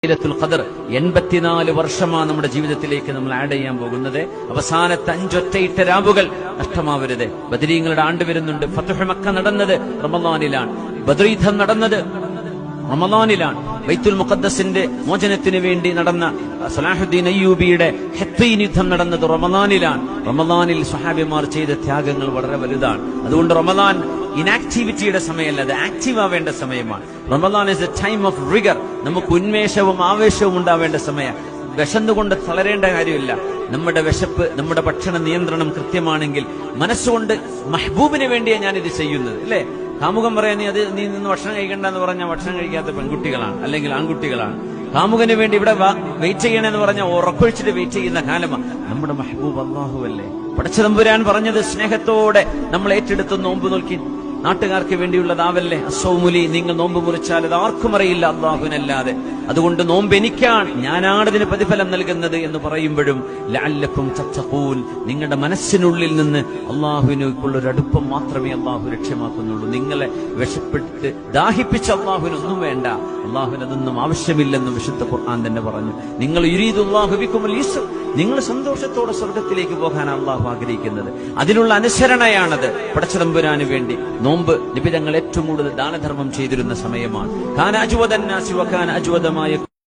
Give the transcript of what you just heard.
ലൈലത്തുൽ ഖദർ 84 വർഷമാണ് നമ്മുടെ ജീവിതത്തിലേക്ക് നമ്മൾ ആഡ് ചെയ്യാൻ പോകുന്നത്. അവസാനത്തെ 5 ഒറ്റയിട്ട രാവുകൾ നഷ്ടമാവരുത്. ബദരീങ്ങളുടെ ആണ്ട് വരുന്നുണ്ട്. ഫത്ഹു മക്ക നടന്നത് റമളാനിലാണ്. ബദർ യുദ്ധം നടന്നത് റമളാനിലാണ്. ബൈത്തുൽ മുഖദ്ദസിന്റെ മോചനത്തിന് വേണ്ടി നടന്ന സലാഹുദ്ദീൻ അയ്യൂബിയുടെ ഹത്തീൻ യുദ്ധം നടന്നത് റമളാനിലാണ്. റമളാനിൽ സ്വഹാബിമാർ ചെയ്ത ത്യാഗങ്ങൾ വളരെ വലുതാണ്. അതുകൊണ്ട് റമളാൻ ഇനാക്ടിവിറ്റിയുടെ സമയമല്ല, അത് ആക്റ്റീവ് ആവേണ്ട സമയമാണ്. Ramadan is A time of rigger. നമുക്ക് ഉന്മേഷവും ആവേശവും ഉണ്ടാവേണ്ട സമയം. വിശന്നുകൊണ്ട് തളരേണ്ട കാര്യമില്ല. നമ്മുടെ വിശപ്പ്, നമ്മുടെ ഭക്ഷണ നിയന്ത്രണം കൃത്യമാണെങ്കിൽ മനസ്സുകൊണ്ട് മഹ്ബൂബിന് വേണ്ടിയാണ് ഞാനിത് ചെയ്യുന്നത്, അല്ലേ? കാമുകൻ പറയാൻ നീ നിന്ന് ഭക്ഷണം കഴിക്കണ്ടെന്ന് പറഞ്ഞാൽ ഭക്ഷണം കഴിക്കാത്ത പെൺകുട്ടികളാണ്, അല്ലെങ്കിൽ ആൺകുട്ടികളാണ്. കാമുകന് വേണ്ടി ഇവിടെ വെയിറ്റ് ചെയ്യണമെന്ന് പറഞ്ഞാൽ ഉറക്കൊഴിച്ചിട്ട് വെയിറ്റ് ചെയ്യുന്ന കാലമാണ്. നമ്മുടെ മഹ്ബൂബ് അല്ലാഹു അല്ലേ? പടച്ചതമ്പുരാൻ പറഞ്ഞത് സ്നേഹത്തോടെ നമ്മൾ ഏറ്റെടുത്ത് നോമ്പ് നോക്കി നാട്ടുകാർക്ക് വേണ്ടിയുള്ളതാവല്ലേ? അസ്സൗമുലി, നിങ്ങൾ നോമ്പ് മുറിച്ചാൽ അത് ആർക്കും അറിയില്ല അല്ലാഹുവിനല്ലാതെ. അതുകൊണ്ട് നോമ്പ് എനിക്കാണ്, ഞാനാണ് ഇതിന് പ്രതിഫലം നൽകുന്നത് എന്ന് പറയുമ്പോഴും ലഅല്ലക്കും തത്തഖൂൻ, നിങ്ങളുടെ മനസ്സിനുള്ളിൽ നിന്ന് അള്ളാഹുവിനേക്കുള്ളൊരു അടുപ്പം മാത്രമേ അള്ളാഹു ലക്ഷ്യമാക്കുന്നുള്ളൂ. നിങ്ങളെ വിശപ്പെട്ട് ദാഹിപ്പിച്ച അള്ളാഹുവിനൊന്നും വേണ്ട, അള്ളാഹുവിന് അതൊന്നും ആവശ്യമില്ലെന്ന് വിശുദ്ധ ഖുർആൻ തന്നെ പറഞ്ഞു. നിങ്ങൾ യുരീദുല്ലാഹു ബിക്കുമുൽ യുസ്ർ, നിങ്ങൾ സന്തോഷത്തോടെ സ്വർഗത്തിലേക്ക് പോകാൻ അള്ളാഹു ആഗ്രഹിക്കുന്നത്. അതിനുള്ള അനുസരണയാണത്. പടച്ചതമ്പുരാന് വേണ്ടി നോമ്പ് നബി തങ്ങൾ ഏറ്റവും കൂടുതൽ ദാനധർമ്മം ചെയ്തിരുന്ന സമയമാണ്. കാന അജ്വദൻ നാസി വകാന അജ്വദമായ